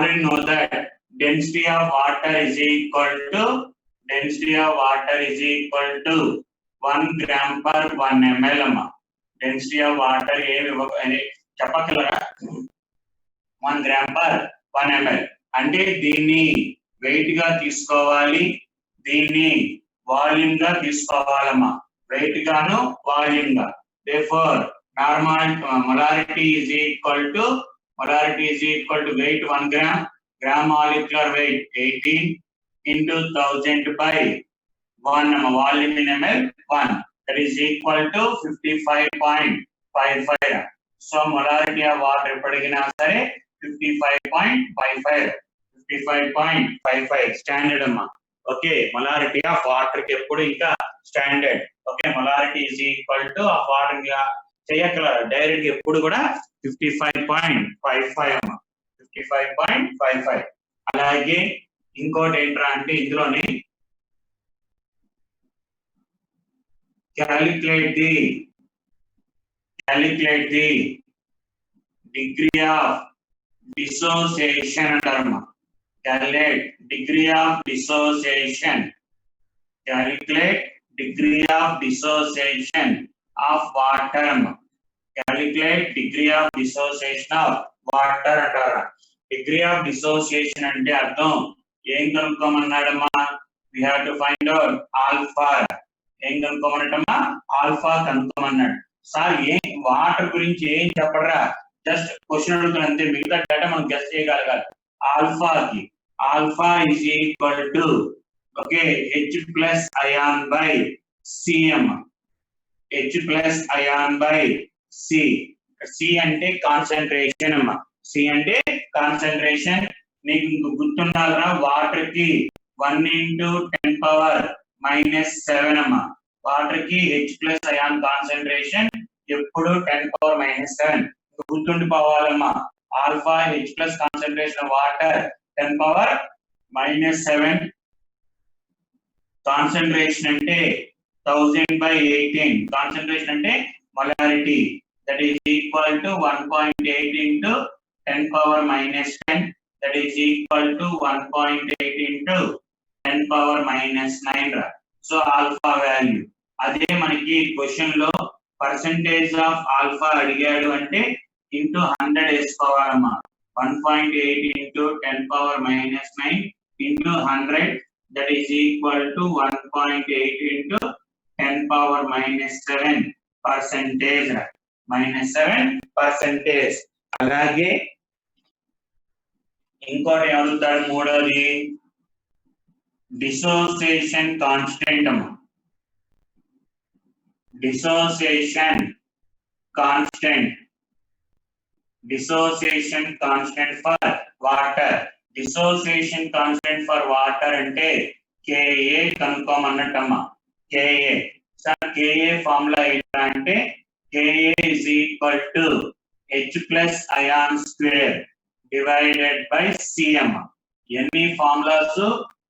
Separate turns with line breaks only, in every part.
already know that density of water is equal to 1 gram per 1 ml amma. Density of water చెప్పగలరా 1 gram per 1 ml అంటే దీన్ని wait గా తీసుకోవాలి, దీన్ని volume గా తీసుకోవాలమ్మా. వెయిట్ గాను వాల్యూమ్ గా. therefore normal molarity is equal to weight 1 gram, gram molecular weight 18 into 1000 by 1 volume in ml 1, that is equal to 55.55. so molarity of water ఎప్పటికైనా సరే 55.55 స్టాండర్డ్ అమ్మా. ఓకే, మొలారిటీ ఆఫ్ వాటర్ కి ఎప్పుడు ఇంకా standard. Okay, molarity is equal to of water గా చేయగలరు direct ఎప్పుడు కూడా 55.55 అమ్మా. 55.55. అలాగే ఇంకోటి ఏంట్రా అంటే ఇందులోనే calculate the degree of dissociation అంటారమ్మా. calculate degree of dissociation of water అమ్మా. calculate degree of dissociation of water అంటారా. degree of dissociation అంటే అర్థం ఏం కనుక్కోమన్నాడమ్మా? we have to find out alpha. ఏం కనుక్కోమన్నట్టమ్మా? ఆల్ఫా కనుక్కోమన్నాడు. సార్ ఏం వాటర్ గురించి ఏం చెప్పడరా, జస్ట్ క్వశ్చన్ అడుగుతాను అంతే, మిగతా డేటా మనం గెస్ చేయగలగాలి. Alpha is equal to okay H plus ion by C అమ్మ. H plus ion by C. C అంటే కాన్సన్ట్రేషన్ అమ్మ. సి అంటే కాన్సన్ట్రేషన్. నీకు గుర్తుండాలరా, వాటర్ కి 1 into 10⁻⁻7 అమ్మ. వాటర్ కి H ప్లస్ అయాన్ కాన్సన్ట్రేషన్ ఎప్పుడు 10⁻⁻7. గుర్తుండిపోవాలమ్మా. Alpha H plus concentration water 10⁻⁻7. Concentration అంటే 1000/18. కాన్సన్ట్రేషన్ అంటే molarity, that is equal to 1.8 into 10⁻⁻10, that is equal to 1.8 into 10⁻⁻9 రా. సో ఆల్ఫా వాల్యూ అదే మనకి క్వశ్చన్ లో పర్సెంటేజ్ ఆఫ్ ఆల్ఫా అడిగాడు అంటే into 100 వేసుకోవాలమ్మా. 1.8 into 10⁻⁻9 into 100, that is equal to 1.8 into 10⁻⁻7 percentage రా. -7%. అలాగే ఇంకోటి అడుగుతాడు మూడోది dissociation constant అమ్మా. dissociation constant for water. dissociation constant for water అంటే Ka కనుక్కోమన్నట్టమ్మా. Ka sir Ka formula ఏంటంటే Ka is equal to H plus ion square divided by C అమ్మా. ఎన్ని ఫార్ములాస్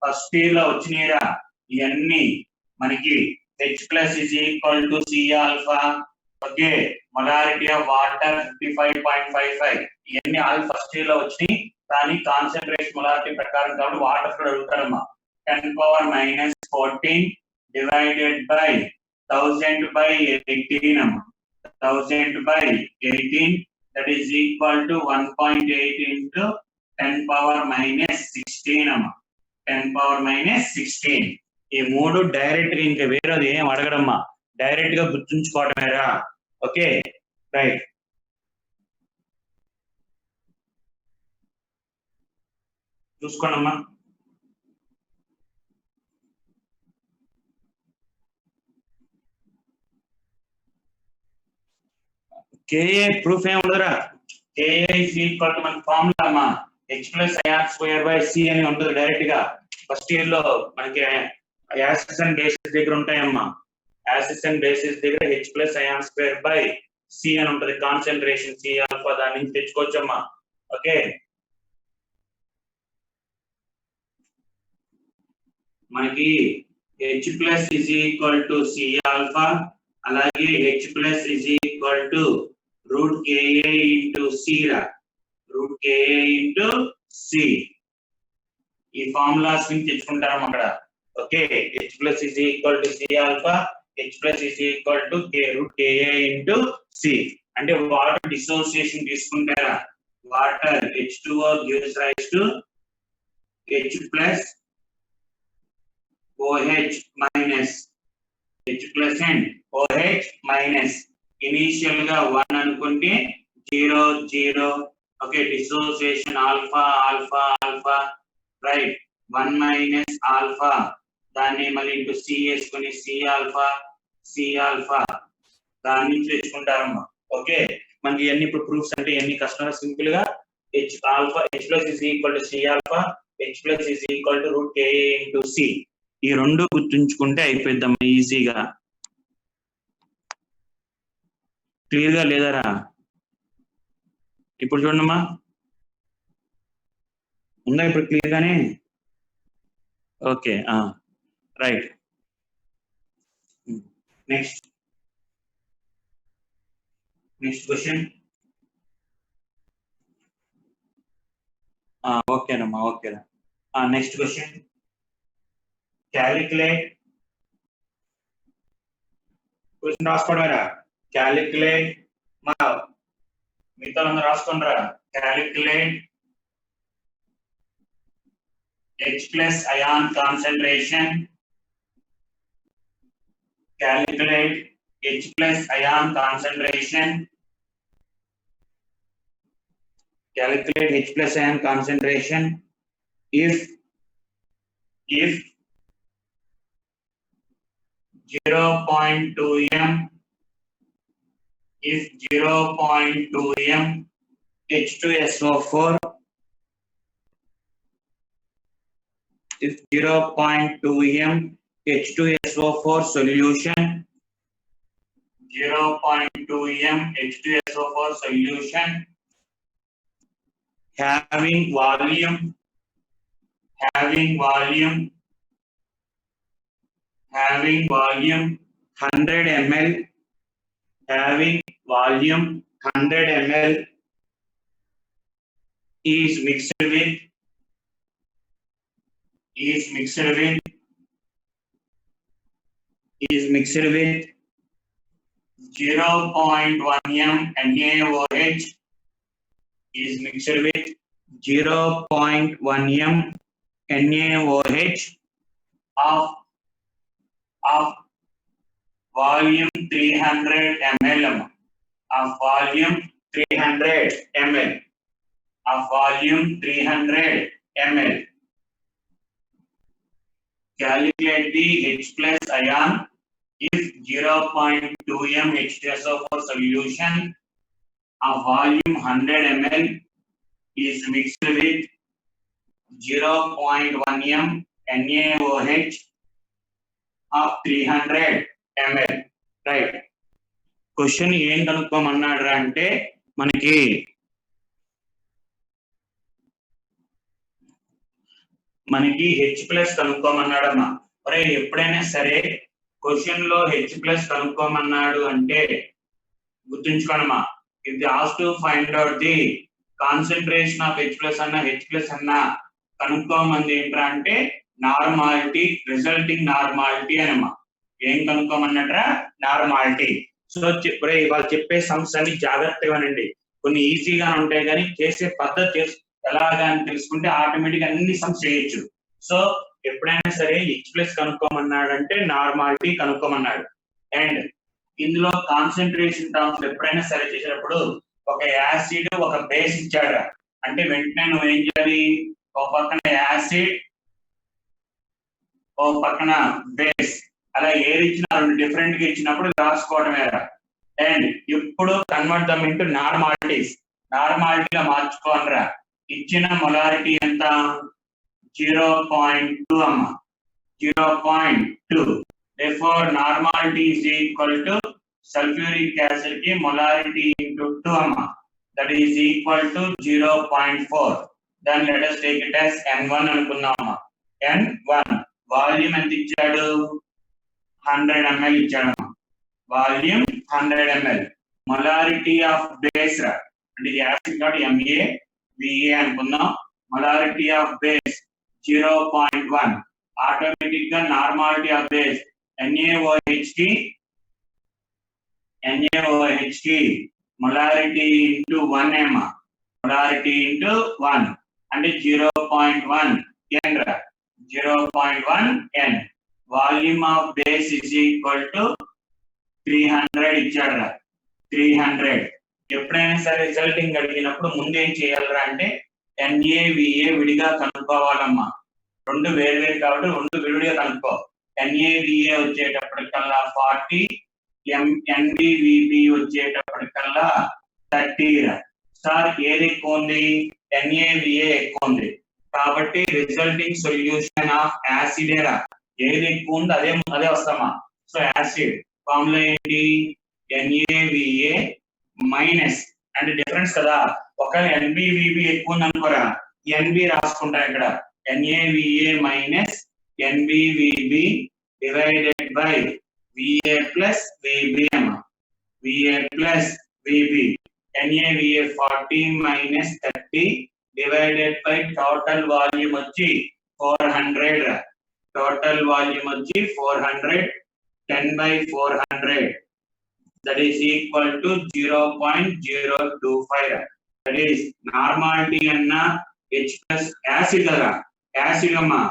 ఫస్ట్ ఇయర్ లో వచ్చినాయిరా, ఇవన్నీ మనకి H plus is equal to C alpha. Okay, molarity of water 55.55. ఇవన్నీ all first year లో వచ్చినాయి. కానీ కాన్సన్ట్రేషన్ మొలారిటీ ప్రకారం కాబట్టి వాటర్ కూడా అడుగుతారమ్మా. 10⁻⁻14 divided by 1000/18 అమ్మా. 1000/18, that is equal to 1.8 into 10⁻⁻16 అమ్మా. 10⁻⁻16. ఈ మూడు డైరెక్ట్ గా ఇంకా వేరేది ఏం అడగడమ్మా, డైరెక్ట్ గా గుర్తుంచుకోవటమేరా. Okay right. చూసుకోండమ్మా. Ka ప్రూఫ్ ఏం ఉండదురా. Ka is equal to మన ఫార్ములా అమ్మా H plus ion square by C అని ఉంటుంది డైరెక్ట్ గా. ఫస్ట్ ఇయర్ లో మనకి యాసిడ్స్ అండ్ బేసిస్ దగ్గర ఉంటాయమ్మా. యాసిడ్స్ అండ్ బేసిస్ దగ్గర H plus ion square by C అని ఉంటుంది. కాన్సన్ట్రేషన్ C ఆల్ఫా దాని నుంచి తెచ్చుకోవచ్చమ్మా. ఓకే, మనకి H plus is equal to C alpha, అలాగే H plus is equal to √Ka into C రా. √Ka into సి. ఈ ఫార్ములాస్ నుంచి తెచ్చుకుంటారు అక్కడ. Okay, H plus is equal to C alpha, H plus is equal to K root Ka into C. అంటే water dissociation తీసుకుంటారా, water H2O gives rise to H plus OH minus, H plus and OH minus. Initial గా 1 అనుకుంటే 0 0. Okay, dissociation alpha alpha alpha, right. 1 minus alpha, దాన్ని మళ్ళీ into C వేసుకుని see alpha see alpha, దాని నుంచి తెచ్చుకుంటారమ్మా. Okay, మనకి ఇవన్నీ ఇప్పుడు ప్రూఫ్స్ అంటే ఎన్ని కష్టంగా సింపుల్ గా H alpha H plus is equal to C alpha, H plus is equal to root Ka into C. ఈ రెండు గుర్తుంచుకుంటే అయిపోయిద్దమ్మా ఈజీగా. క్లియర్ గా లేదరా? ఇప్పుడు చూడమ్మా, ఉందా ఇప్పుడు క్లియర్ గానే? Okay, right. Next question. ఓకేనమ్మా, ఓకేనా. Next question, calculate. క్వశ్చన్ రాసుకోవడమేరా. క్యాలిక్యులేట్, మా మిగతా అందరూ రాసుకోండిరా. Calculate H plus ion concentration. Calculate H plus ion concentration. Calculate H plus ion concentration if 0.2 m, if 0.2 m H2SO4, if 0.2 m H2SO4 solution, 0.2 m H2SO4 solution having volume 100 ml, having volume 100 ml is mixed with 0.1 m NaOH, is mixed with 0.1 m NaOH of volume 300 ml, of volume 300 ml, of volume 300 ml. Calculate the H plus ion if 0.2 m H2SO4 solution of volume 100 ml is mixed with 0.1 m NaOH of 300 ml. Right. Question ఏం కనుక్కోమన్నాడు అంటే మనకి H plus కనుక్కోమన్నాడమ్మా. ఒరే ఎప్పుడైనా సరే question లో H plus కనుక్కోమన్నాడు అంటే గుర్తుంచుకోనమ్మా, if they ask to find out the concentration of H plus అన్న కనుక్కోమంది ఏంట్రా అంటే నార్మాలిటీ, రిజల్టింగ్ నార్మాలిటీ అనమ్మా. ఏం కనుక్కోమన్నట్రా? నార్మాలిటీ. సో వాళ్ళు చెప్పే సమ్స్ అన్ని జాగ్రత్తగా వినండి. కొన్ని ఈజీగా ఉంటాయి కానీ చేసే పద్ధతి ఎలాగా అని తెలుసుకుంటే ఆటోమేటిక్ అన్ని సమ్స్ చేయొచ్చు. సో ఎప్పుడైనా సరే హెచ్ ప్లస్ కనుక్కోమన్నాడు అంటే నార్మాలిటీ కనుక్కోమన్నాడు. అండ్ ఇందులో కాన్సన్ట్రేషన్ టర్మ్స్ ఎప్పుడైనా సరే చేసేటప్పుడు ఒక యాసిడ్ ఒక బేస్ ఇచ్చాడు అంటే వెంటనే నువ్వు ఏం చేయాలి? ఒక పక్కన యాసిడ్, ఒక పక్కన బేస్, అలా ఏది ఇచ్చినా రెండు డిఫరెంట్ గా ఇచ్చినప్పుడు రాసుకోవడమే. అండ్ ఇప్పుడు కన్వర్ట్ దమ్ ఇంటూ నార్మాలిటీగా మార్చుకోనరా. ఇచ్చిన మొలారిటీ ఎంత? 0.2 అమ్మా, 0.2. therefore normality is equal to sulfuric acid ki molarity into 2 amma, that is equal to 0.4. then let us take it as N1 anukunnamma. N1 volume ఎంత ఇచ్చాడు? 100 ml ఇచ్చాడు. volume 100 ml. molarity of base అంటే acid కాబట్టి MaVa అనుకుందాం. molarity of base 0.1. Automatic normality of base NaOH ki molarity into 1m, molarity into 1 and 0.1 n, 0.1 n. Volume of base is equal to 300 ఇచ్చాడు. 300. ఎప్పుడైనా సరే resulting అడిగినప్పుడు ముందు ఏం చేయాలరా అంటే NaVa విడిగా కనుక్కోవాలమ్మా. రెండు వేరు కాబట్టి రెండు విడిగా కనుక్కో. NaVa వచ్చేటప్పటికల్లా 40, NbVb వచ్చేటప్పటికల్లా 30. సార్ ఏది ఎక్కువ ఉంది? NaVa ఎక్కువ ఉంది కాబట్టి రిజల్టింగ్ సొల్యూషన్ ఆఫ్ యాసిడ్ ఏరా ఏది ఎక్కువ ఉందో అదే వస్తామా. సో యాసిడ్ ఫార్ములా ఏంటి? NaVa మైనస్ అంటే డిఫరెన్స్ కదా. ఒకవేళ NbVb ఎక్కువ ఉంది అనుకోరా, NB రాసుకుంటా ఇక్కడ. NaVa minus NbVb divided by Va plus Vb అమ్మా. Va plus Vb. NaVa 40 minus 30 divided by total volume వచ్చి 400. టోటల్ వాల్యూమ్ వచ్చి 400. 10 by 400. That is equal to 0.025. That is normality anna H plus acid aga. Acid amma.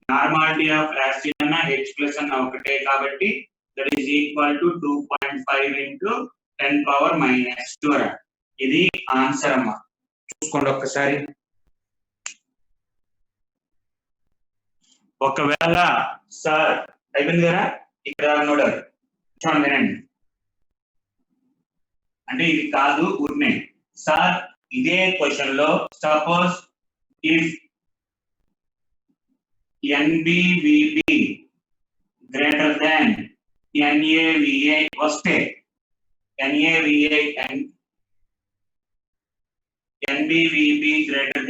Normality of acid anna H plus anna okate kabatti that is equal to 2.5 into 10 power minus 2. Idi answer amma. చూసుకోండి ఒక్కసారి. ఒకవేళ sir అయిపోయింది కదా ఇక్కడ నోడారు చూడండి వినండి. అంటే ఇది కాదు ఊరినే సార్ ఇదే క్వశ్చన్ లో suppose if NbVb greater than NaVa వస్తే NbVb గ్రేటర్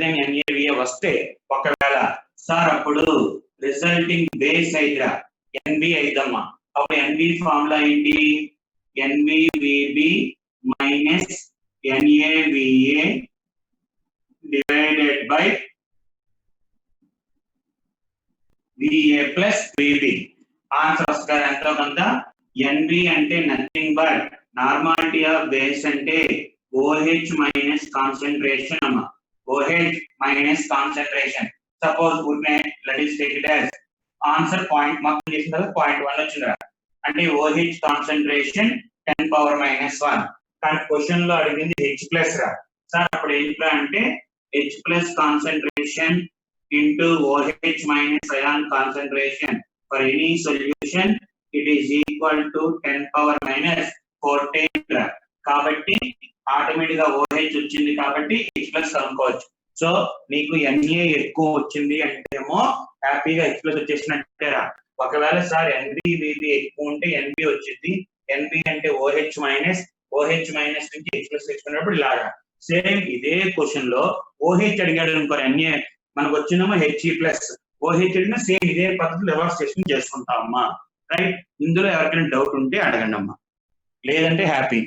దాన్ NaVa వస్తే ఒకవేళ సార్ అప్పుడు రిజల్టింగ్ బేస్ అయిద్రా NB అయిదమ్మా. అప్పుడు NB ఫార్ములా ఏంటి? NbVb minus NaVa divided by Va plus Vb. Answer వస్తుంది ఎంతో కొంత. NB అంటే nothing but normality of base అంటే OH మైనస్ కాన్సన్ట్రేషన్ అమ్మా. OH minus concentration. సపోజ్ ఊరినే let us take it as answer point మొత్తం చేసిన తర్వాత 0.1 వచ్చింది అంటే OH కాన్సన్ట్రేషన్ 10 power minus 1. కానీ క్వశ్చన్ లో అడిగింది H ప్లస్ రా సార్. అప్పుడు ఏంట్రా అంటే H plus concentration into OH minus ion concentration for any solution it is equal to 10 power minus 14 రా. కాబట్టి ఆటోమేటిక్ గా OH వచ్చింది కాబట్టి H ప్లస్ కనుక్కోవచ్చు. సో నీకు Na ఎక్కువ వచ్చింది అంటేమో హ్యాపీగా H ప్లస్ వచ్చేసినట్టేరా. ఒకవేళ సార్ NbVb ఎక్కువ ఉంటే NB వచ్చింది. NB అంటే OH మైనస్ నుంచి H ప్లస్ తెచ్చుకున్నప్పుడు ఇలాగా. సేమ్ ఇదే క్వశ్చన్ లో OH అడిగాడు అనుకో Na మనకు వచ్చిందేమో He ప్లస్. OH అడిగినా సేమ్ ఇదే పద్ధతిలో రివర్స్ చేసుకుంటామమ్మా. రైట్. ఇందులో ఎవరికైనా డౌట్ ఉంటే అడగండి అమ్మా, లేదంటే హ్యాపీ.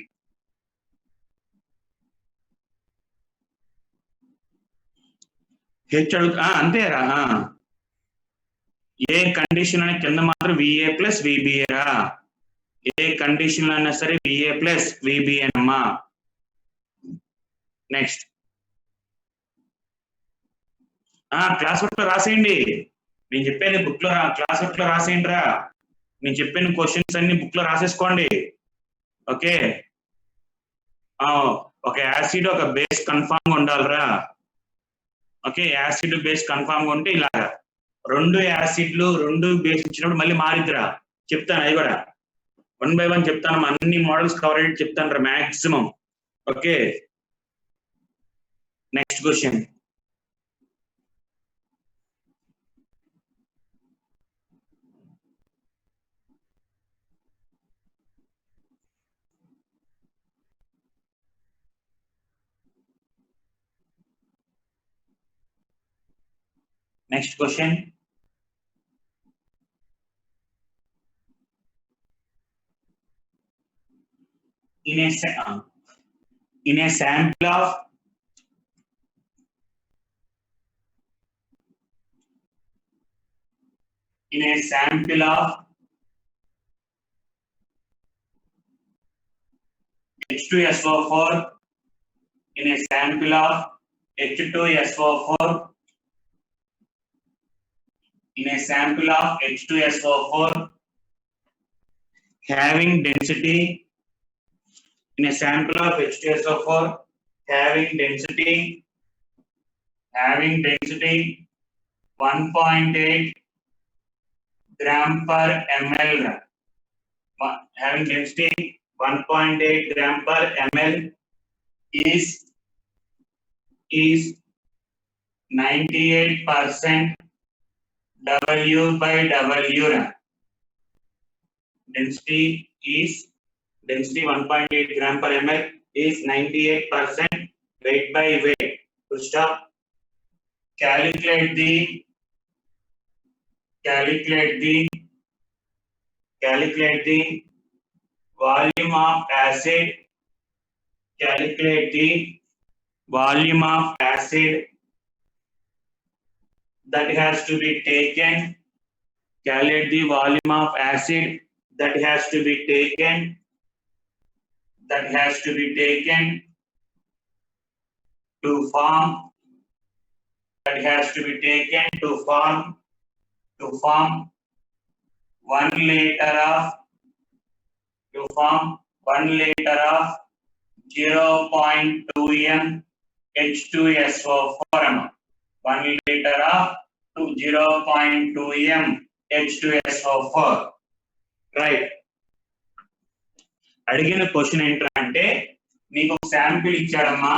H అంతేరా. ఏ కండిషన్ అని కింద మాత్రం VA ప్లస్ VB రా. ఏ కండిషన్ అయినా సరే VA ప్లస్ VB అమ్మా. నెక్స్ట్ క్లాస్ వర్క్ లో రాసేయండి. నేను చెప్పేది బుక్ లో క్లాస్ వర్క్ లో రాసేయండి రా. నేను చెప్పిన క్వశ్చన్స్ అన్ని బుక్ లో రాసేసుకోండి. ఓకే. ఒక యాసిడ్ ఒక బేస్ కన్ఫామ్ గా ఉండాలిరా. ఓకే. యాసిడ్ బేస్ కన్ఫామ్ గా ఉంటే ఇలాగా రెండు యాసిడ్లు రెండు బేస్ ఇచ్చినప్పుడు మళ్ళీ మారిద్దిరా. చెప్తాను అది కూడా 1 by 1 చెప్తాను. అన్ని మోడల్స్ కవర్ అయ్యి చెప్తాను రా maximum. Okay. Next question. Next question. In a sample of in a sample of H2SO4 in a sample of H2SO4 in a sample of H2SO4 having density in a sample of H2SO4 having density 1.8 gram per ml, having density 1.8 gram per ml is 98% W by W. Density 1.8 gram per ml is 98% weight by weight. Full stop. Calculate the volume of acid. Calculate the volume of acid that has to be taken. Calculate the volume of acid that has to be taken. To form. That has to be taken to form 1 liter of 0.2 m H2SO4. 1 liter of 0.2 m H2SO4. Right. అడిగిన question ఏంటంటే నీకు ఒక sample ఇచ్చాడమ్మా,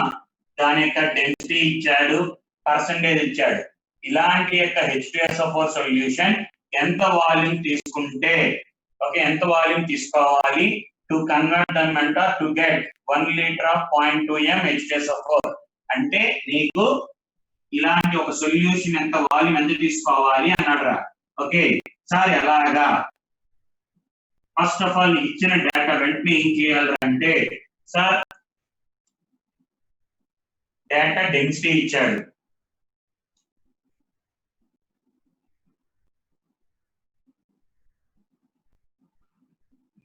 దాని యొక్క density ఇచ్చాడు, percentage ఇచ్చాడు. ఇలాంటి యొక్క H2SO4 సొల్యూషన్ ఎంత వాల్యూమ్ తీసుకుంటే ఎంత వాల్యూమ్ తీసుకోవాలి టు కన్వర్ట్ దెమ్ అంట to get 1 litre of 0.2 m H2SO4 అంటే నీకు ఇలాంటి ఒక సొల్యూషన్ ఎంత వాల్యూమ్ ఎంత తీసుకోవాలి అన్నాడు రా. ఓకే సార్ ఎలాగా? ఫస్ట్ ఆఫ్ ఆల్ ఇచ్చిన డేటా వెంటనే ఏం చేయాలంటే సార్ డేటా డెన్సిటీ ఇచ్చాడు,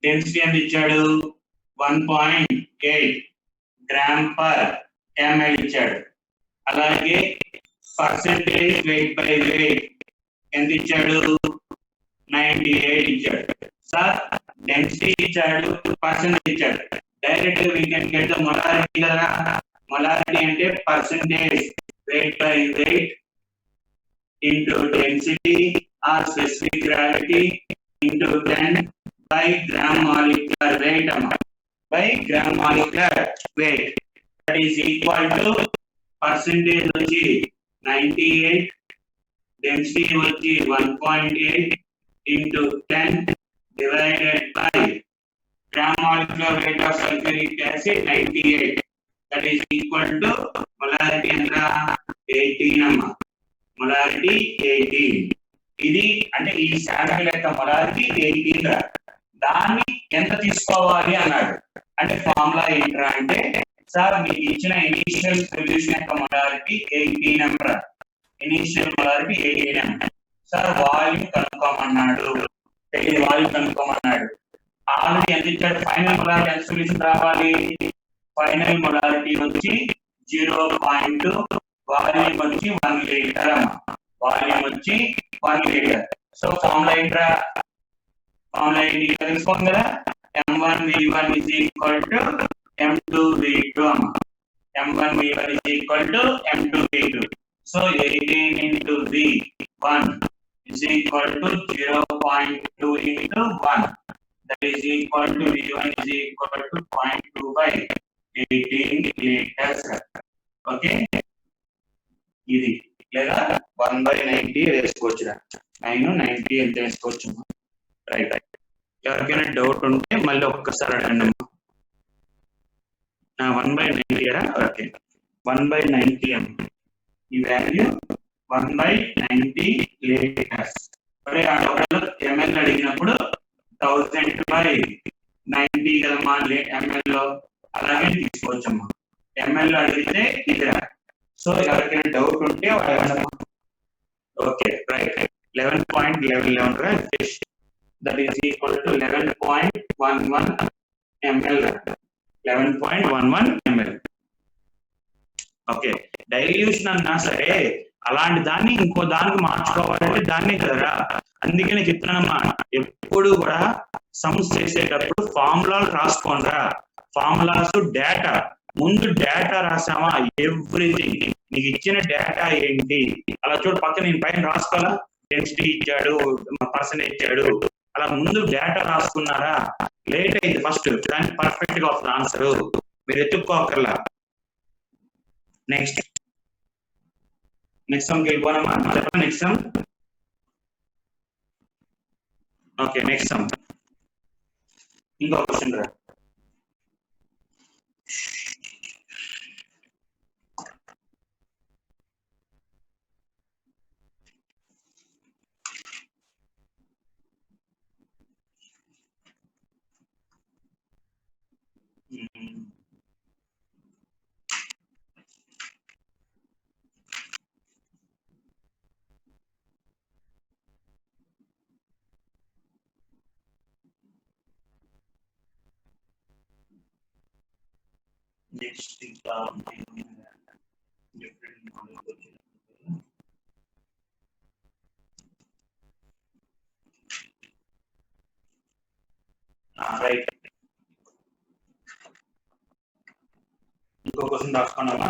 డెన్సిటీ ఎంత ఇచ్చాడు 1.8 గ్రామ్ పర్ ml ఇచ్చాడు. అలాగే పర్సెంటేజ్ వెయిట్ బై వెయిట్ ఎంత ఇచ్చాడు 98 ఇచ్చాడు. సార్ డెన్సిటీ ఇచ్చాడు, పర్సెంటేజ్ ఇచ్చాడు. Direct we can get the molarity కదా. మొలారిటీ అంటే percentage weight by weight into density or specific gravity into 10 by gram molecular weight by gram molecular weight, that is equal to percentage వచ్చి 98, density వచ్చి 1.8 into 10 divided by gram molecular weight of sulfuric acid 98, that is equal to molarity ఎంత 18 అమ్మ. molarity 18. ఇది అంటే ఈ sample యొక్క molarity 18 రా. దాన్ని ఎంత తీసుకోవాలి అన్నాడు. అంటే ఫార్ములా ఏంట్రా అంటే సార్ మీకు ఇచ్చిన ఇనిషియల్ సొల్యూషన్ యొక్క molarity 18 number, initial molarity 18 number. Sir volume కనుక్కోమన్నాడు, వాల్యూమ్ కనుక్కోమన్నాడు. ఆల్రెడీ ఎంత ఇచ్చాడు? ఫైనల్ మొలారిటీ ఎంత సొల్యూషన్ రావాలి? ఫైనల్ మొలారిటీ వచ్చి 0.2, వాల్యూమ్ వచ్చి 1 లీటర్ అమ్మ. వాల్యూమ్ వచ్చి 1 లీటర్. సో ఫార్ములా ఏంట్రా? ఫార్ములా ఏంటి తెలుసుకోండి కదా. M1V1 is equal to M2V2 అమ్మ. M1V1 is equal to M2V2. So 18 into V1 is equal to 0.2 into 1. That is equal to V1 is equal to 0.2 by 18 liters. Okay. ఇది లేదా 1/90 వేసుకోవచ్చు. 9/90 ఎంత వేసుకోవచ్చు. రైట్. ఎవరికైనా డౌట్ ఉంటే మళ్ళీ ఒక్కసారి అడగండి అమ్మా. 1/90 రా. ఓకే 1/90 అమ్మ. ఈ వాల్యూ 1/90 లీటర్స్. మరి ఒకవేళ ఎంఎల్ అడిగినప్పుడు 1000/90 కదమ్మా ఎంఎల్ లో, అలాగే తీసుకోవచ్చమ్మా. ఎంఎల్ అడిగితే ఇదిరా. సో ఎవరికైనా డౌట్ ఉంటే అడగండి. Okay right. 11.1111 that is equal to 11.11 ml. 11.11 ml. Okay, dilution అన్నా సరే అలాంటి దాన్ని ఇంకో దానికి మార్చుకోవాలంటే దాన్నే కదరా. అందుకనే చెప్తున్నానమ్మా, ఎప్పుడు కూడా సమ్స్ చేసేటప్పుడు ఫార్ములాలు రాసుకోండిరా. ఫార్ములాస్ డేటా, ముందు డేటా రాసామా, ఎవ్రీథింగ్ నీకు ఇచ్చిన డేటా ఏంటి అలా చూడు. పక్కన నేను పైన రాసుకోవాలా, డెన్సిటీ ఇచ్చాడు, పర్సెంటేజ్ ఇచ్చాడు, అలా ముందు డేటా రాసుకున్నారా. లేట్ అయింది ఫస్ట్, దానికి పర్ఫెక్ట్ గా వస్తుంది ఆన్సర్, మీరు ఎత్తుక్కోకర్లా. నెక్స్ట్ సమ్కి వెళ్ళిపోనమ్మా, చెప్పండి next some. Okay, next some ఇంకో క్వశ్చన్ రా. నెక్స్ట్ ఇంకా డిఫరెంట్ రైట్. ఇంకో క్వశ్చన్ రాసుకున్నామా.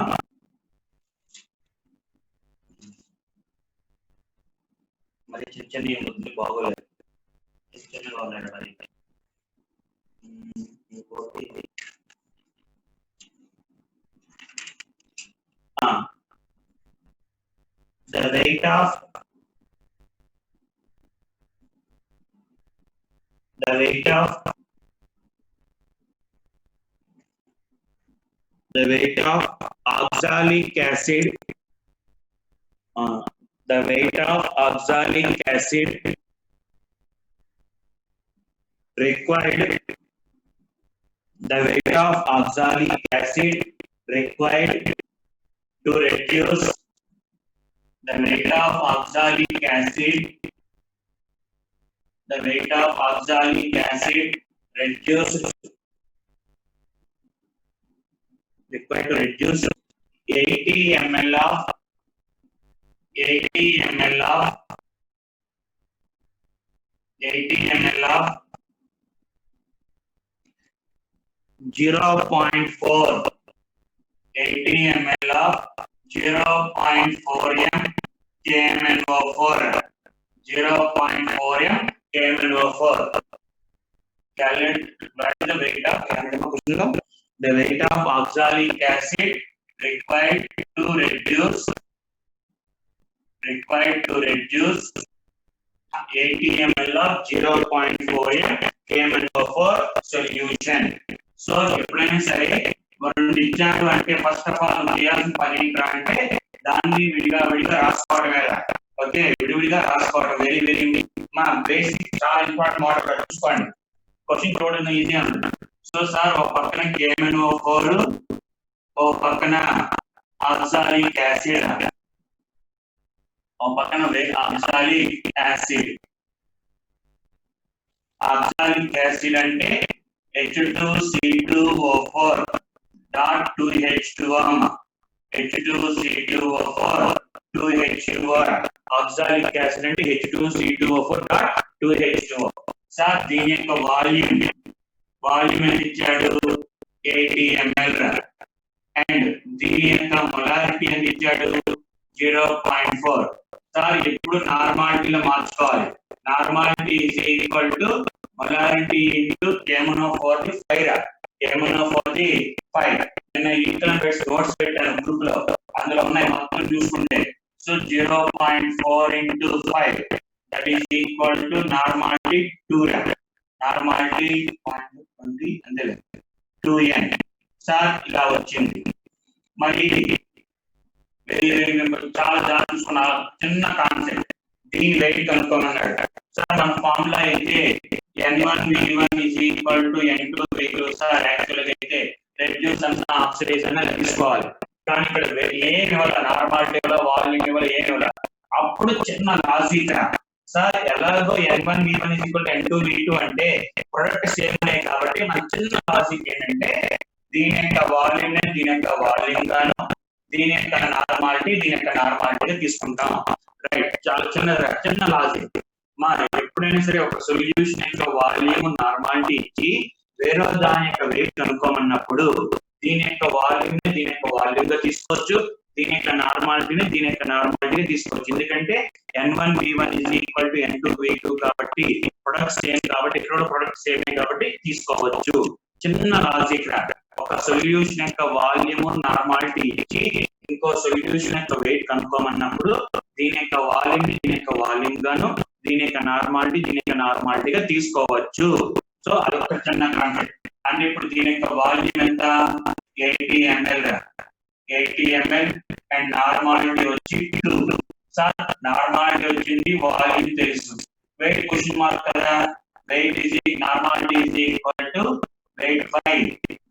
మరి చిన్న ఏం వద్దు, బాగోలేదు, చిన్నగా ఉన్నాడు మరి. ఇంకోటి the weight of oxalic acid required to reduce the weight of oxalic acid reduced required to reduce 80 ml of 0.4 80 ml of 0.4 m KMnO4 0.4 m KMnO4. Calculate what is the weight of oxalic acid required to reduce 80 ml of 0.4 m KMnO4 solution. So ఎప్పుడైనా సరే రెండు ఇచ్చాడు అంటే first of all చేయాల్సిన పని ఏంటంటే దాన్ని విడిగా రాసుకోవడం కదా. ఓకే, విడివిడిగా రాసుకోవడం వెరీ వెరీ మా బేసిక్, చాలా ఇంపార్టెంట్ మోడల్ చూసుకోండి. క్వశ్చన్ చూడడం ఈజీ అంటుంది. సో సార్ ఒక పక్కన KMnO4, ఒక పక్కన ఆక్సాలిక్ యాసిడ్, ఒక పక్కన ఆక్సాలిక్ యాసిడ్ అంటే H2C2O4 dot 2H2O H2C2O4 2H2O. Oxalic acid అంటే H2C2O4 dot 2H2O. సార్ దీని యొక్క వాల్యూమ్ ఎంత ఇచ్చాడు, 80 ml, అండ్ దీని యొక్క మొలారిటీ ఎంత ఇచ్చాడు, 0.4. సార్ ఎప్పుడు నార్మాలిటీలో మార్చుకోవాలి. Normality is equal to molarity into KMnO4 5. KMnO4 5. నేను ఈక్వల్ నోట్స్ పెట్టాను గ్రూప్ లో, అందులో ఉన్నాయి మొత్తం చూసుకుంటే. So 0.4 into 5 that is equal to normality 2. Normality 20 అంతే 2n. సార్ ఇలా వచ్చింది. మరి చాలా చూసుకున్న చిన్న కాన్సెప్ట్, దీని వెయిట్ కనుక్కోమన్నాడు. సార్ మన ఫార్ములా అయితే N1V1 is equal to N2V2. Sir actual గా అయితే రెడ్యూస్ అన్న ఆక్సిడైజ్ అన్న తీసుకోవాలి, కానీ ఇక్కడ ఏం ఇవ్వాలి, నార్మాలిటీ ఇవ్వాలి, వాల్యూమ్ ఇవ్వాలి, ఏం ఇవ్వాలి. అప్పుడు చిన్న లాజిక్ సార్ ఎలాగో N1 V1 N2 V2 అంటే ప్రొడక్ట్ సేమ్ అనే కాబట్టి మన చిన్న లాజిక్ ఏంటంటే దీని యొక్క వాల్యూమ్ దీని యొక్క వాల్యూమ్ గాను దీని యొక్క నార్మాలిటీ తీసుకుంటాం. రైట్, చాలా చిన్న లాజిక్. మా ఎప్పుడైనా సరే ఒక సొల్యూషన్ యొక్క వాల్యూమ్ నార్మాలిటీ ఇచ్చి వేరే దాని యొక్క వెయిట్ కనుక్కోమన్నప్పుడు దీని యొక్క వాల్యూమ్ గా తీసుకోవచ్చు, దీని యొక్క నార్మాలిటీని తీసుకోవచ్చు. ఎందుకంటే N1 V1 N2 V2 కాబట్టి ప్రొడక్ట్ సేమ్ కాబట్టి ఇక్కడ ప్రొడక్ట్ సేమ్ కాబట్టి తీసుకోవచ్చు. చిన్న లాజిక్ రా. ఒక సొల్యూషన్ యొక్క వాల్యూమ్ నార్మాలిటీ ఇచ్చి ఇంకో సొల్యూషన్ యొక్క వెయిట్ కనుక్కోమన్నప్పుడు దీని యొక్క వాల్యూమ్ గాను దీని యొక్క నార్మాలిటీగా తీసుకోవచ్చు. సో అదొక చిన్న కాన్సెప్ట్. అంటే ఇప్పుడు దీని యొక్క వాల్యూమ్ ఎంత 80 ml అండ్ నార్మాలిటీ వచ్చి 2. సార్ నార్మాలిటీ వచ్చింది, వాల్యూమ్ తెలుసు, వెయిట్ క్వశ్చన్ మార్క్ కదా. Weight normality is equal to weight by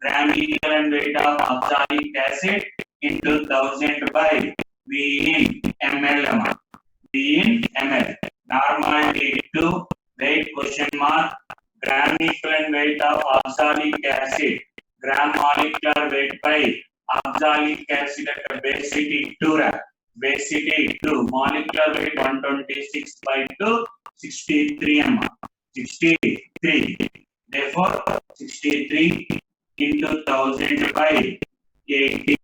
gram equivalent weight of ascorbic acid into 1000 by V in ml. Normality 2, weight question mark, gram equivalent weight of oxalic acid, gram molecular weight by oxalic acid at basicity 2, molecular weight 126 by 2, 63 therefore 63 into 1000 by 80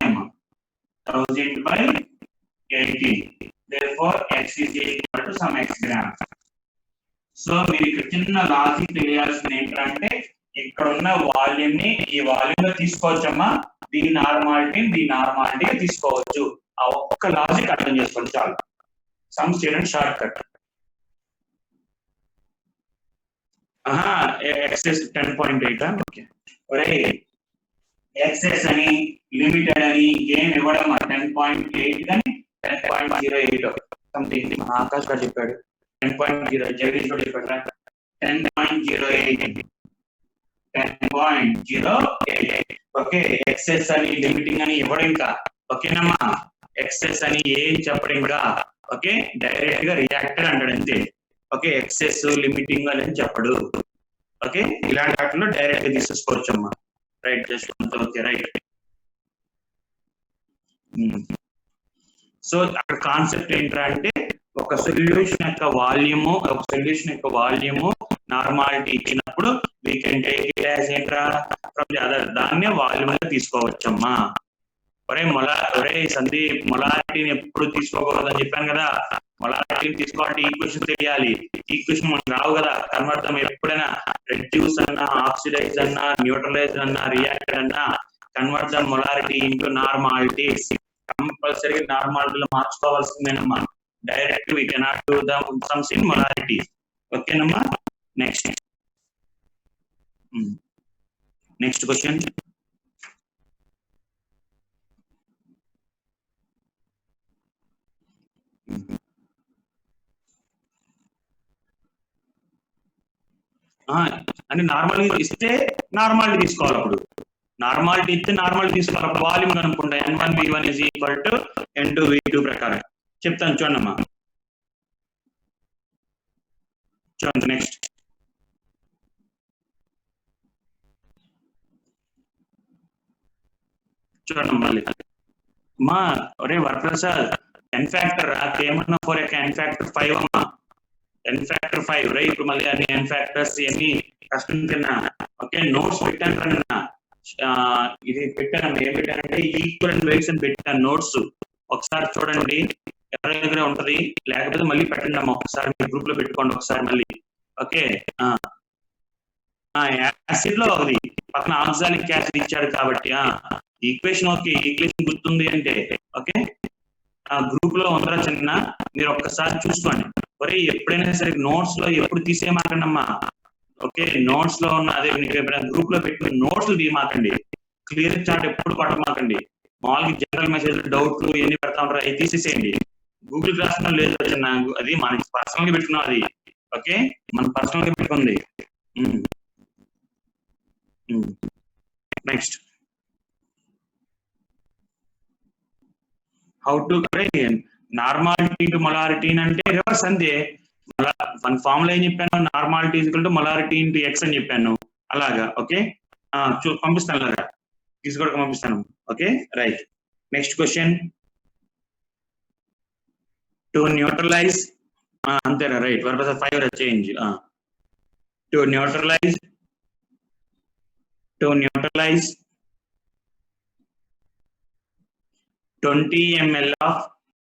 1000 by 80, therefore x is equal to some x grams. So మీరు ఇక్కడ చిన్న logic తెలియాల్సింది ఏంటంటే ఇక్కడ ఉన్న volume ని ఈ volume లో తీసుకోవచ్చమ్మా, దీని నార్మాలిటీగా తీసుకోవచ్చు. ఆ ఒక్క లాజిక్ అర్థం చేసుకోండి చాలు. సమ్ చేయడం షార్ట్ కట్. Excess 10.8 okay. ఒరే ఎక్సెస్ అని లిమిటెడ్ అని ఏం ఇవ్వడం 10.8 కానీ 10.08 సంథింగ్ ఆకాష్ గారు చెప్పాడు. 10.0 జగదీష్ గారు చెప్పాడు 10.08 ఓకే. ఎక్సెస్ అని లిమిటింగ్ అని ఇవ్వడం ఇంకా ఓకేనమ్మా. ఎక్సెస్ అని ఏం చెప్పడం ఇంకా ఓకే, డైరెక్ట్ గా రియాక్టర్ అంటాడు అంతే. ఓకే, ఎక్సెస్ లిమిటింగ్ అని చెప్పడు. ఓకే, ఇలాంటి వాటిలో డైరెక్ట్ గా తీసేసుకోవచ్చు అమ్మా. Right, just okay right. So అక్కడ కాన్సెప్ట్ ఏంటంటే ఒక సొల్యూషన్ యొక్క వాల్యూమ్ నార్మాలిటీ ఇచ్చినప్పుడు we can take it as ఏంట్రా ఫ్రమ్ ది అదర్, దాన్నే వాల్యూమ్ గా తీసుకోవచ్చమ్మా. ఒరే సందీప్, మొలారిటీని ఎప్పుడు తీసుకోకూడదని చెప్పాను కదా. మొలారిటీని తీసుకోవాలంటే ఈక్వేషన్ తెలియాలి. ఈక్వేషన్ మనకు రావు కదా. కన్వర్ట్ ఎప్పుడైనా రెడ్యూస్ అన్నా, ఆక్సిడైజ్ అన్నా, న్యూట్రలైజ్ అన్నా, రియాక్ట్ అన్నా convert the molarity into normalities. Compulsory నార్మాలిటీలో మార్చుకోవాల్సిందేనమ్మా. Direct we cannot do the sums in molarities. ఓకేనమ్మా. Next question. అంటే నార్మల్ ఇస్తే నార్మాలిటీ తీసుకోవాలి. అప్పుడు నార్మాలిటీ ఇస్తే నార్మాలిటీ తీసుకోవాలి. అప్పుడు volume కనుక్కుంటా N1 V1 N2 V2 ప్రకారం చెప్తాను చూడమ్మా. చూడండి నెక్స్ట్. చూడండి మళ్ళీ మా ఒరే వరప్రసాద్, n ఫ్యాక్టర్ ఏమన్నా 4 యొక్క n ఫ్యాక్టర్ 5 అమ్మా. n ఫ్యాక్టర్ 5 రే. ఇప్పుడు మళ్ళీ అన్ని n ఫ్యాక్టర్స్ ఎన్ని కష్టం తిన్నా. ఓకే, నోట్స్ పెట్టాను. ఇది పెట్టాను. ఏం పెట్టానంటే ఈక్వల్ వెయిట్స్ అని పెట్టాను నోట్స్. ఒకసారి చూడండి, ఎవరి దగ్గర ఉంటది. లేకపోతే మళ్ళీ పెట్టండి అమ్మా. ఒకసారి మీ గ్రూప్ లో పెట్టుకోండి ఒకసారి మళ్ళీ. ఓకే, యాసిడ్ లో అది పక్కన ఆక్సాలిక్ యాసిడ్ ఇచ్చాడు కాబట్టి ఈక్వేషన్ ఓకే. ఈక్వేషన్ గుర్తుంది అంటే ఓకే, ఆ గ్రూప్ లో ఉందరా చిన్న, మీరు ఒక్కసారి చూసుకోండి. మరి ఎప్పుడైనా సరే నోట్స్ లో ఎప్పుడు తీసేయమాకండి అమ్మా. ఓకే, నోట్స్ లో ఉన్న అదే గ్రూప్ లో పెట్టిన నోట్స్ తీయమాకండి. క్లియర్ చార్ట్ ఎప్పుడు పట్టమాకండి. మామూలుగా జనరల్ మెసేజ్ డౌట్లు ఇవన్నీ పెడతా ఉంటారు, అవి తీసేసేయండి. గూగుల్ క్లాస్ లో లేదు అది మనకి పర్సనల్ గా పెట్టుకున్నాం. అది ఓకే, మన పర్సనల్ గా పెట్టుకుంది. Next, how to normality to molarity అంటే రివర్స్ అంతే. వన్ ఫార్ములా ఏం చెప్పాను, normality equal to molarity into x అని చెప్పాను. అలాగా ఓకే, పంపిస్తాను అలాగా తీసుకోవడం పంపిస్తాను. Okay right. Next question, to neutralise అంతేనా right, purpose of 5 change. To neutralise 20 ml of